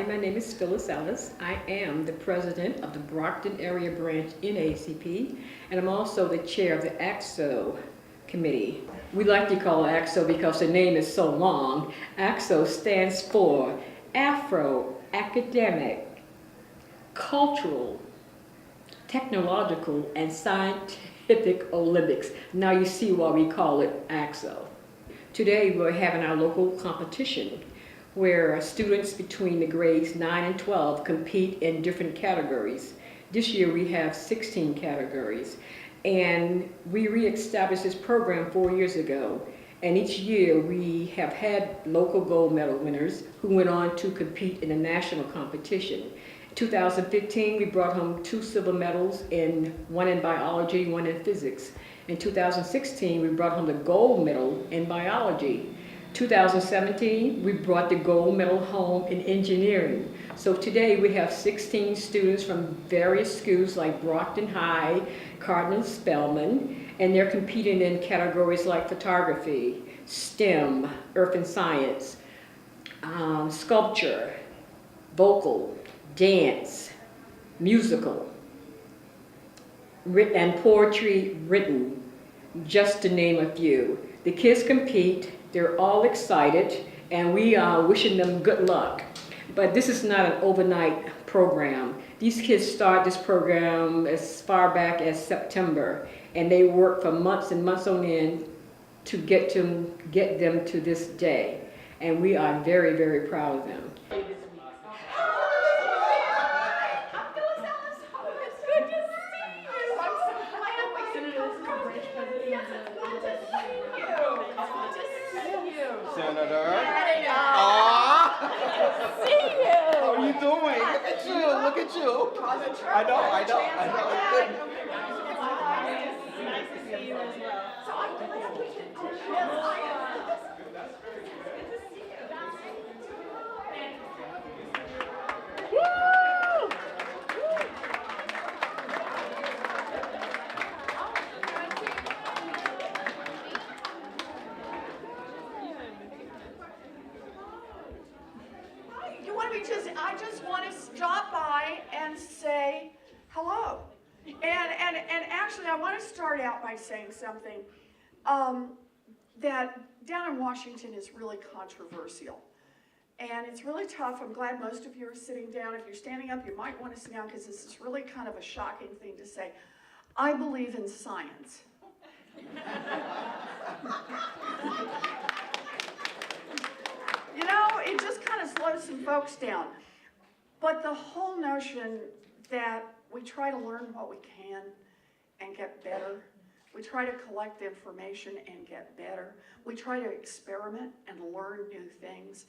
Hi, my name is Phyllis Ellis. I am the president of the Brockton area branch in ACP, and I'm also the chair of the Act-So committee. We like to call it Act-So because the name is so long. Act-So stands for Afro Academic, Cultural, Technological, and Scientific Olympics. Now you see why we call it Act-So. Today we're having our local competition where students between the grades 9 and 12 compete in different categories. This year we have 16 categories, and we re-established this program 4 years ago. And each year we have had local gold medal winners who went on to compete in a national competition. 2015 we brought home 2 silver medals, one in biology, one in physics. In 2016 we brought home the gold medal in biology. 2017, we brought the gold medal home in engineering. So today we have 16 students from various schools like Brockton High, Cardinal Spellman, and they're competing in categories like photography, STEM, earth and science, sculpture, vocal, dance, musical, and poetry written, just to name a few. The kids compete. They're all excited, and we are wishing them good luck. But this is not an overnight program. These kids start this program as far back as September, and they work for months and months on end to get them to this day. And we are very, very proud of them. Senator. See you. How are you doing? Look at you. Look at you. I know. Nice to see you as well. I just want to stop by and say hello. And actually, I want to start out by saying something that down in Washington is really controversial. And it's really tough. I'm glad most of you are sitting down. If you're standing up, you might want to sit down because this is really kind of a shocking thing to say. I believe in science. You know, it just kind of slows some folks down. But the whole notion that we try to learn what we can and get better, we try to collect information and get better, we try to experiment and learn new things,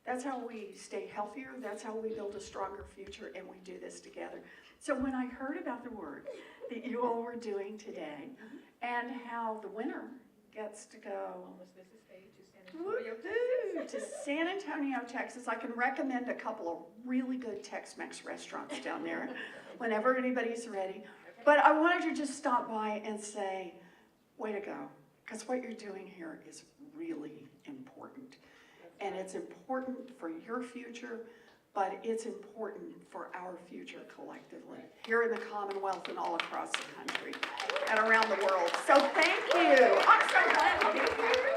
that's how we stay healthier, that's how we build a stronger future, and we do this together. So when I heard about the work that you all were doing today, and how the winner gets to go to San Antonio, Texas. I can recommend a couple of really good Tex-Mex restaurants down there whenever anybody's ready. But I wanted to just stop by and say, way to go, because what you're doing here is really important. And it's important for your future, but it's important for our future collectively, here in the Commonwealth and all across the country and around the world. So thank you. I'm so glad to be here.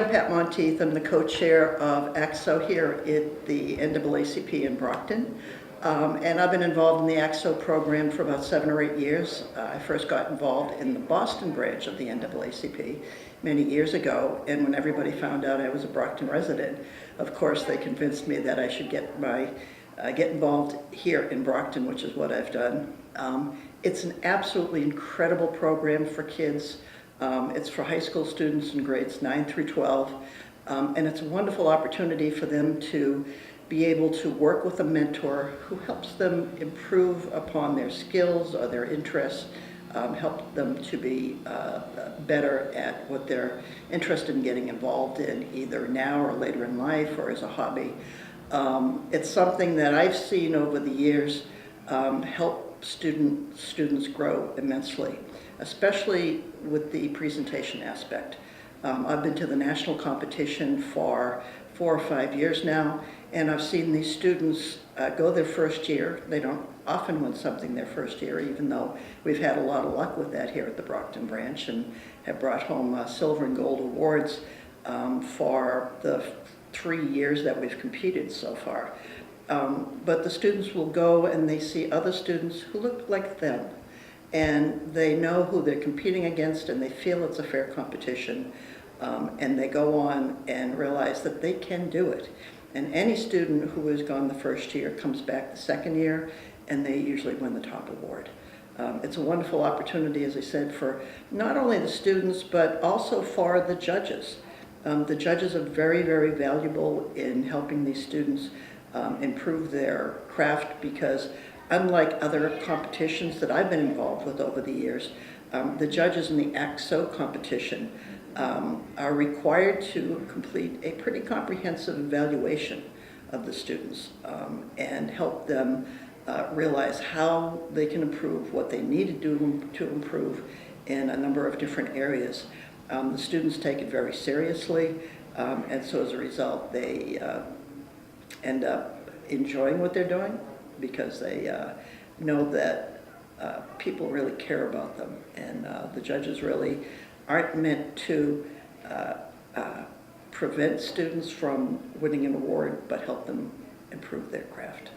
Pat Monteith. I'm the co-chair of Act-So here at the NAACP in Brockton. And I've been involved in the Act-So program for about 7 or 8 years. I first got involved in the Boston branch of the NAACP many years ago, and when everybody found out I was a Brockton resident, of course they convinced me that I should get involved here in Brockton, which is what I've done. It's an absolutely incredible program for kids. It's for high school students in grades 9 through 12, and it's a wonderful opportunity for them to be able to work with a mentor who helps them improve upon their skills or their interests, help them to be better at what they're interested in getting involved in, either now or later in life or as a hobby. It's something that I've seen over the years help students grow immensely, especially with the presentation aspect. I've been to the national competition for 4 or 5 years now, and I've seen these students go their first year. They don't often win something their first year, even though we've had a lot of luck with that here at the Brockton branch and have brought home silver and gold awards for the 3 years that we've competed so far. But the students will go and they see other students who look like them, and they know who they're competing against, and they feel it's a fair competition, and they go on and realize that they can do it. And any student who has gone the first year comes back the second year, and they usually win the top award. It's a wonderful opportunity, as I said, for not only the students, but also for the judges. The judges are very, very valuable in helping these students improve their craft, because unlike other competitions that I've been involved with over the years, the judges in the Act-So competition are required to complete a pretty comprehensive evaluation of the students and help them realize how they can improve, what they need to do to improve in a number of different areas. The students take it very seriously, and so as a result they end up enjoying what they're doing, because they know that people really care about them, and the judges really aren't meant to prevent students from winning an award, but help them improve their craft.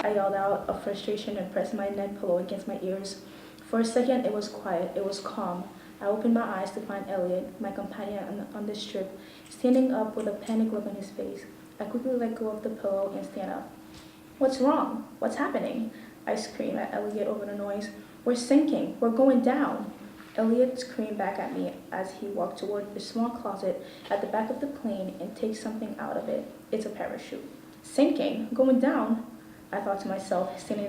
I yelled out of frustration and pressed my neck pillow against my ears. For a second, it was quiet. It was calm. I opened my eyes to find Elliot, my companion on the strip, standing up with a panicked look on his face. I quickly let go of the pillow and stand up. "What's wrong? What's happening?" I screamed at Elliot over the noise. "We're sinking. We're going down." Elliot screamed back at me as he walked toward the small closet at the back of the plane and takes something out of it. It's a parachute. "Sinking? Going down?" I thought to myself, sitting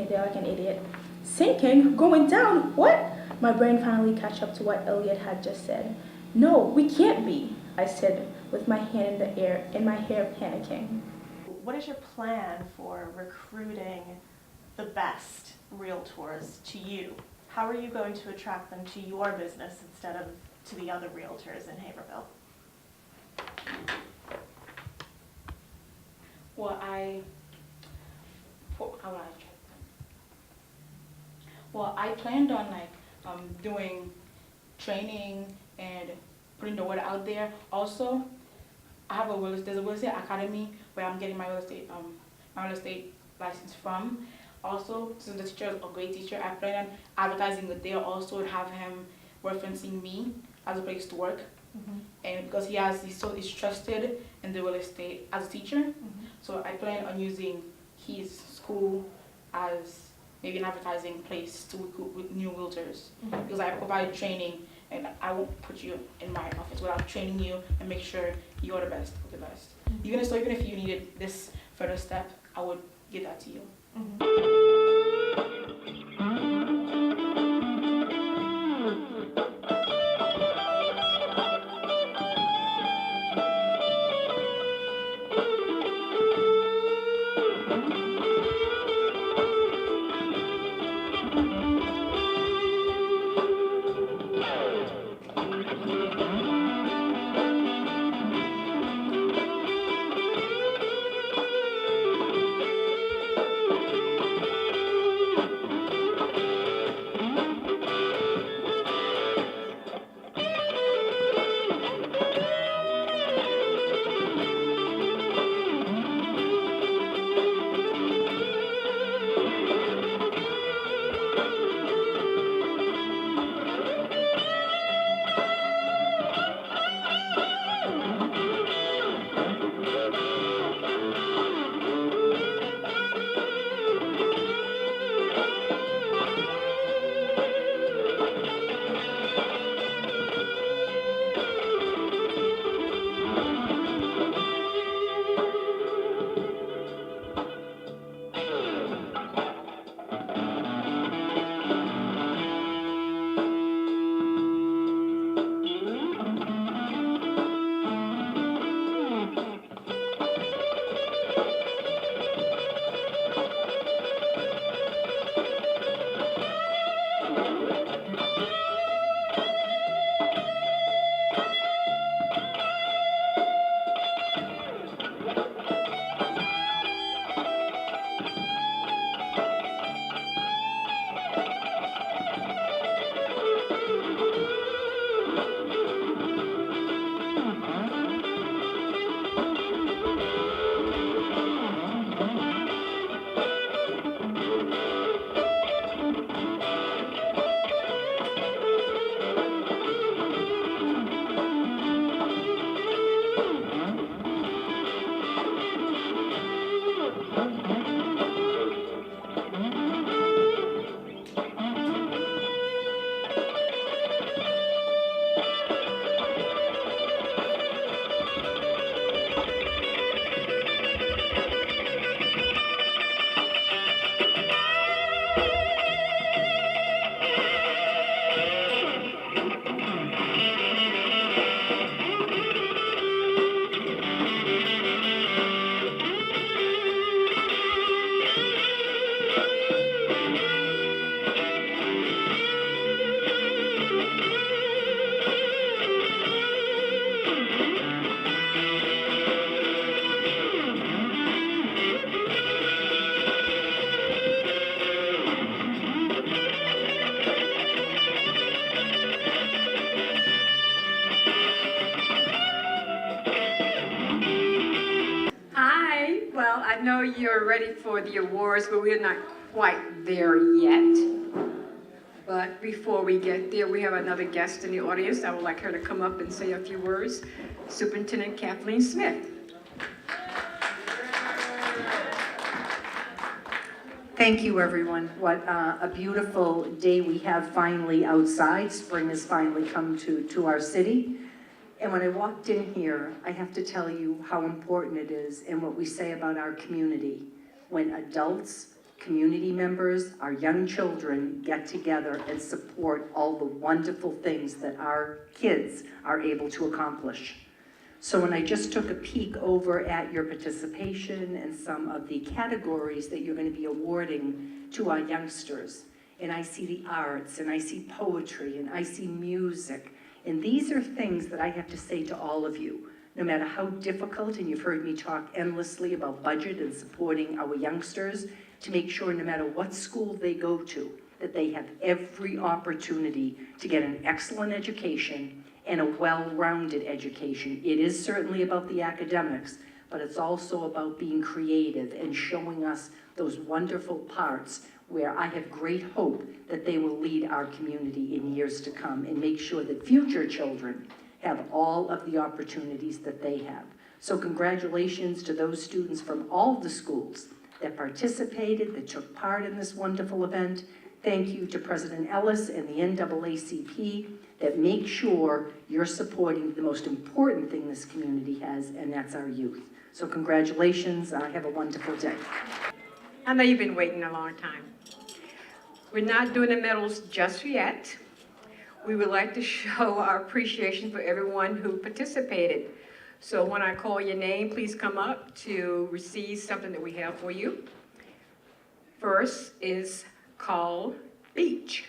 there like an idiot. "Sinking? Going down? What?" My brain finally catch up to what Elliot had just said. "No, we can't be," I said with my hand in the air and my hair panicking. What is your plan for recruiting the best realtors to you? How are you going to attract them to your business instead of to the other realtors in Haverhill? Well, how would I try? Well, I planned on doing training and putting the word out there. Also, I have there's a real estate academy where I'm getting my real estate license from. Also, since the teacher is a great teacher, I plan on advertising it there also and have him referencing me as a place to work. And because he's trusted in the real estate as a teacher, so I plan on using his school as maybe an advertising place to recruit with new realtors. Because I provide training, and I won't put you in my office without training you and make sure you are the best of the best. Even if you needed this further step, I would give that to you. Well, I know you're ready for the awards, but we're not quite there yet. But before we get there, we have another guest in the audience. I would like her to come up and say a few words. Superintendent Kathleen Smith. Thank you, everyone. What a beautiful day we have finally outside. Spring has finally come to our city. And when I walked in here, I have to tell you how important it is and what we say about our community when adults community members, our young children get together and support all the wonderful things that our kids are able to accomplish. So when I just took a peek over at your participation and some of the categories that you're going to be awarding to our youngsters, and I see the arts, and I see poetry, and I see music, and these are things that I have to say to all of you. No matter how difficult, and you've heard me talk endlessly about budget and supporting our youngsters, to make sure no matter what school they go to, that they have every opportunity to get an excellent education and a well-rounded education. It is certainly about the academics, but it's also about being creative and showing us those wonderful parts where I have great hope that they will lead our community in years to come and make sure that future children have all of the opportunities that they have. So congratulations to those students from all the schools that participated, that took part in this wonderful event. Thank you to President Ellis and the NAACP that make sure you're supporting the most important thing this community has, and that's our youth. So congratulations, have a wonderful day. I know you've been waiting a long time. We're not doing the medals just yet. We would like to show our appreciation for everyone who participated. So when I call your name, please come up to receive something that we have for you. First is Carl Beach.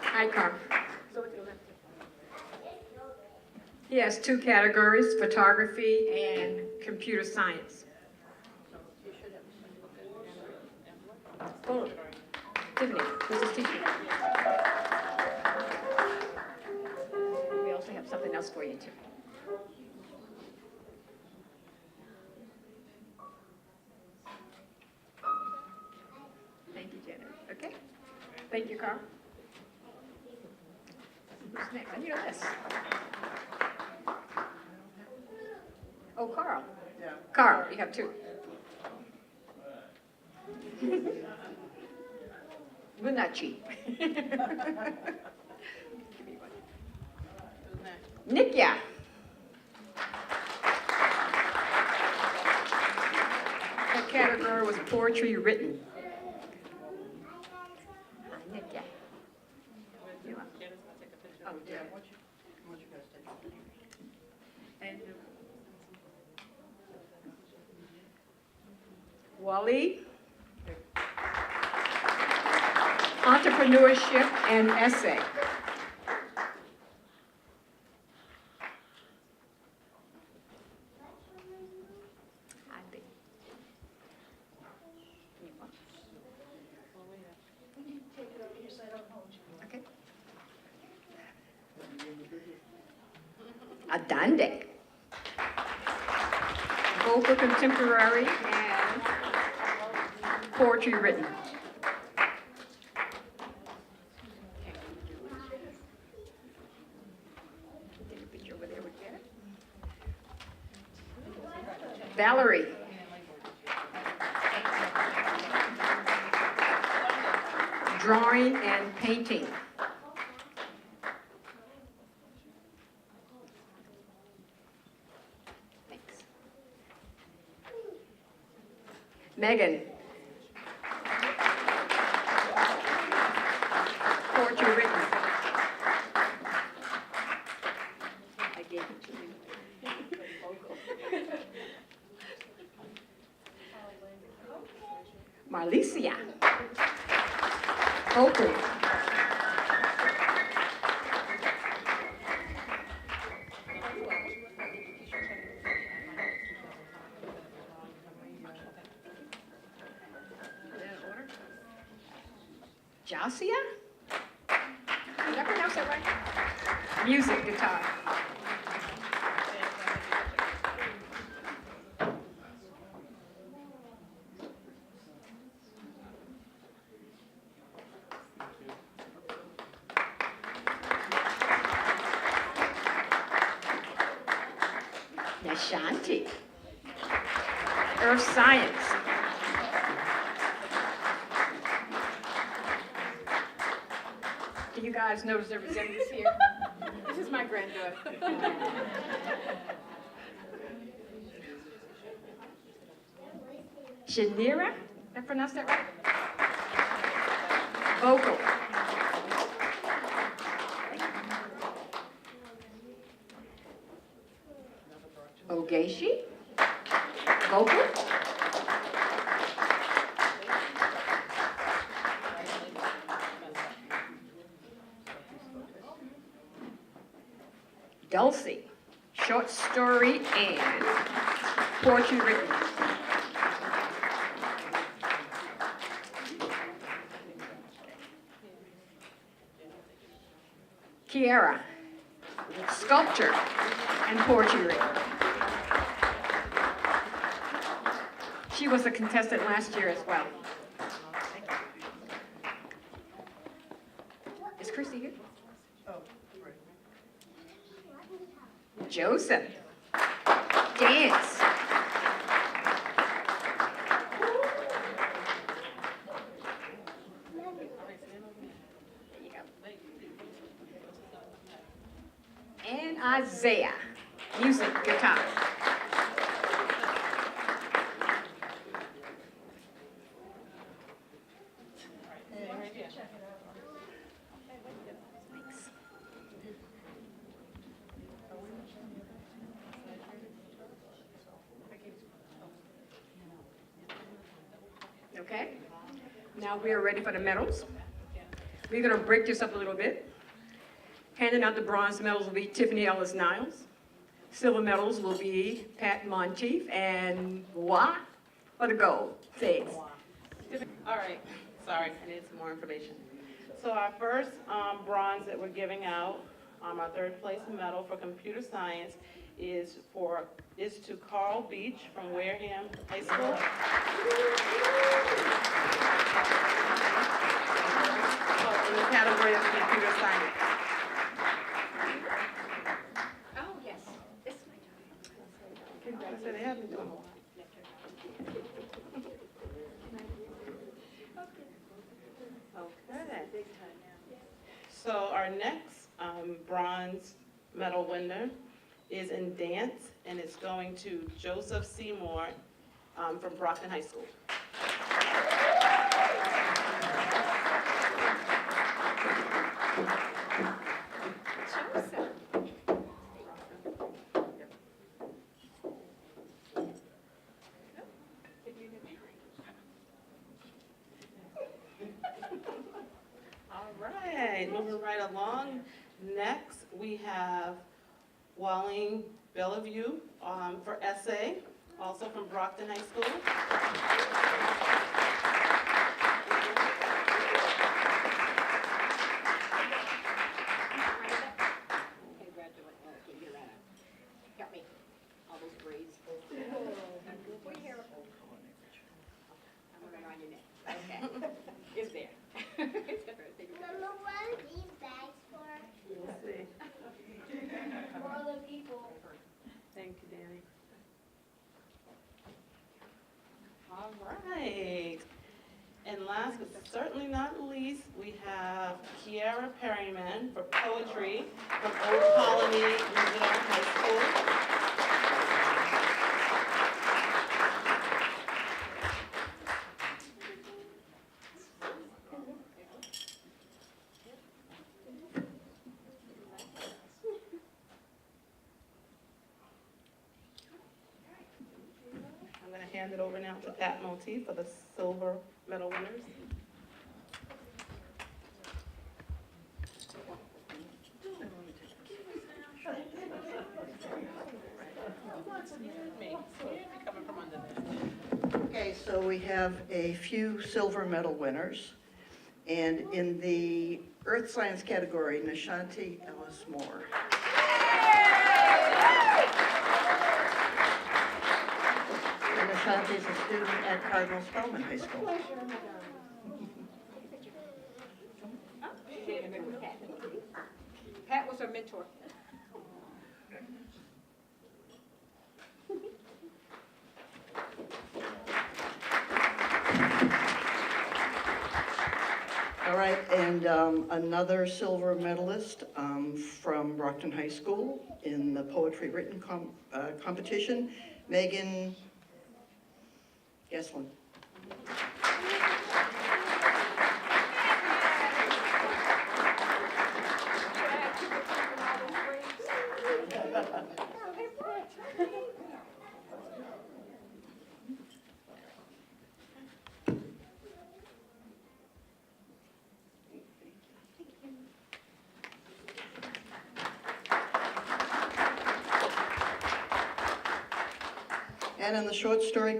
Hi, Carl. He has 2 categories, photography and computer science. Oh, Tiffany, this is teacher. We also have something else for you too. Thank you, Janet. Okay? Thank you, Carl. Who's next? I need a list. Oh, Carl. Yeah. Carl, you have 2. We're not cheap. Nick, yeah. That category was poetry written. Nick, yeah. You want- Oh, yeah. And Wally. Entrepreneurship and essay. Okay. Adande. Vocal contemporary and poetry written. Valerie. Drawing and painting. Thanks. Megan. Poetry written. I gave it to you. Marlicia. Vocal. Jasia? Did I pronounce that right? Music, guitar. Ashanti. Earth science. Do you guys notice the resemblance here? This is my granddaughter. Shanira, did I pronounce that right? Vocal. Ogeshi, vocal. Dulcie, short story and poetry written. Kiara, sculpture and poetry written. She was a contestant last year as well. Is Christy here? Joseph, dance. There you go. And Isaiah, music, guitar. Thanks. Okay, now we are ready for the medals. We're going to break this up a little bit. Handing out the bronze medals will be Tiffany Ellis Niles. Silver medals will be Pat Monteith and Wa for the gold. Thanks. All right, sorry, I needed some more information. So our first bronze that we're giving out, our third place medal for computer science is to Carl Beach from Wareham High School. Oh, in the category of computer science. Oh, yes. This is my turn. I said they haven't done one. Okay. So our next bronze medal winner is in dance, and it's going to Joseph Seymour from Brockton High School. Joseph. All right, moving right along. Next, we have Walling Bellevue for essay, also from Brockton High School. Okay, graduate. Okay, get that out. Got me. All those braids. Wait here. I'm gonna run your neck. Okay. It's there. Mama, what are these bags for? Let's see. For other people. Thank you, Danny. All right. And last but certainly not least, we have Kiara Perryman for poetry from Old Colony Regional High School. I'm going to hand it over now to Pat Monteith for the silver medal winners. Okay, so we have a few silver medal winners. And in the earth science category, Nishanti Ellis Moore. And Nishanti is a student at Cardinal Spellman High School. Pat was her mentor. All right, and another silver medalist from Brockton High School in the poetry written competition, Megan Geslin. And in the short story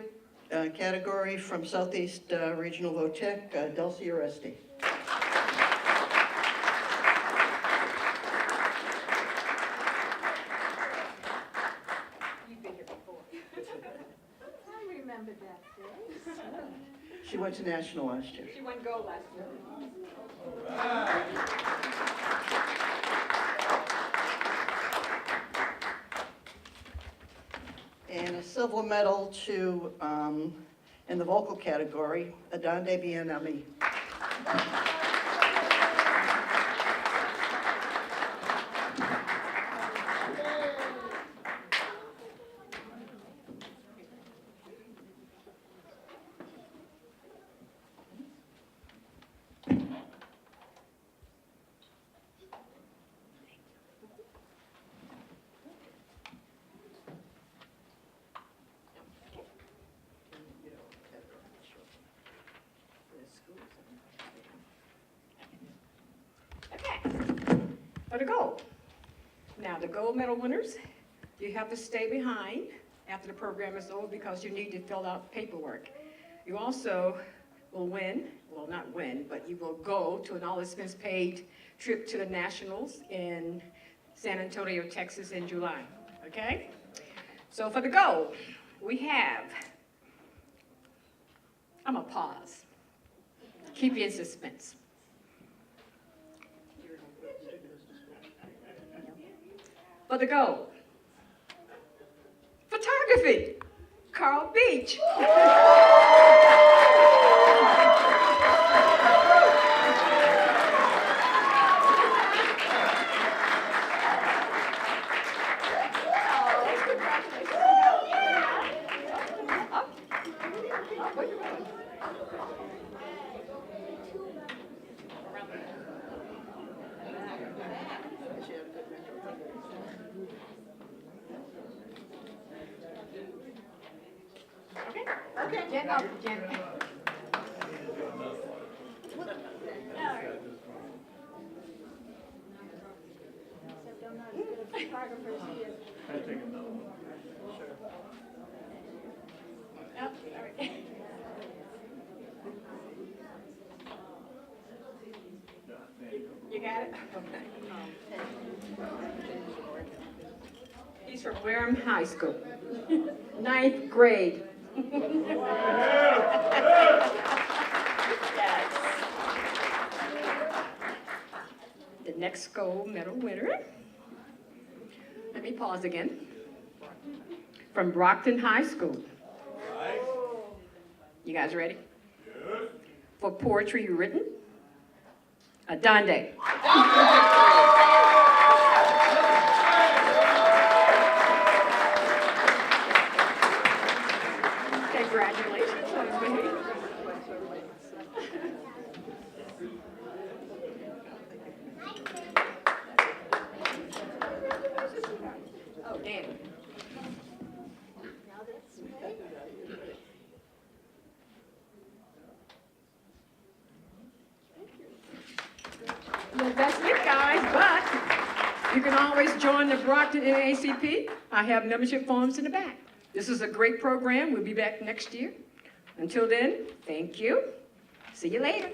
category from Southeast Regional Votech, Dulcie Oresti. You've been here before. I remember that face. She went to national last year. She won gold last year. And a silver medal to, in the vocal category, Adande Bienami. For the gold. Now, the gold medal winners, you have to stay behind after the program is over because you need to fill out paperwork. You also will win, well, not win, but you will go to an all-expense paid trip to the Nationals in San Antonio, Texas in July, okay? So for the gold, we have, I'm gonna pause. Keep you in suspense. For the gold. Photography, Carl Beach. Okay, Jen, up, Jen. Except I'm not as good a photographer as he is. Oh, all right. You got it? He's from Wareham High School, 9th grade. Yes. The next gold medal winner, let me pause again, from Brockton High School. You guys ready? Yes. For poetry written, Adande. Congratulations, baby. Oh, Dan. Well, that's it, guys, but you can always join the Brockton Naacp. I have membership forms in the back. This is a great program. We'll be back next year. Until then, thank you. See you later.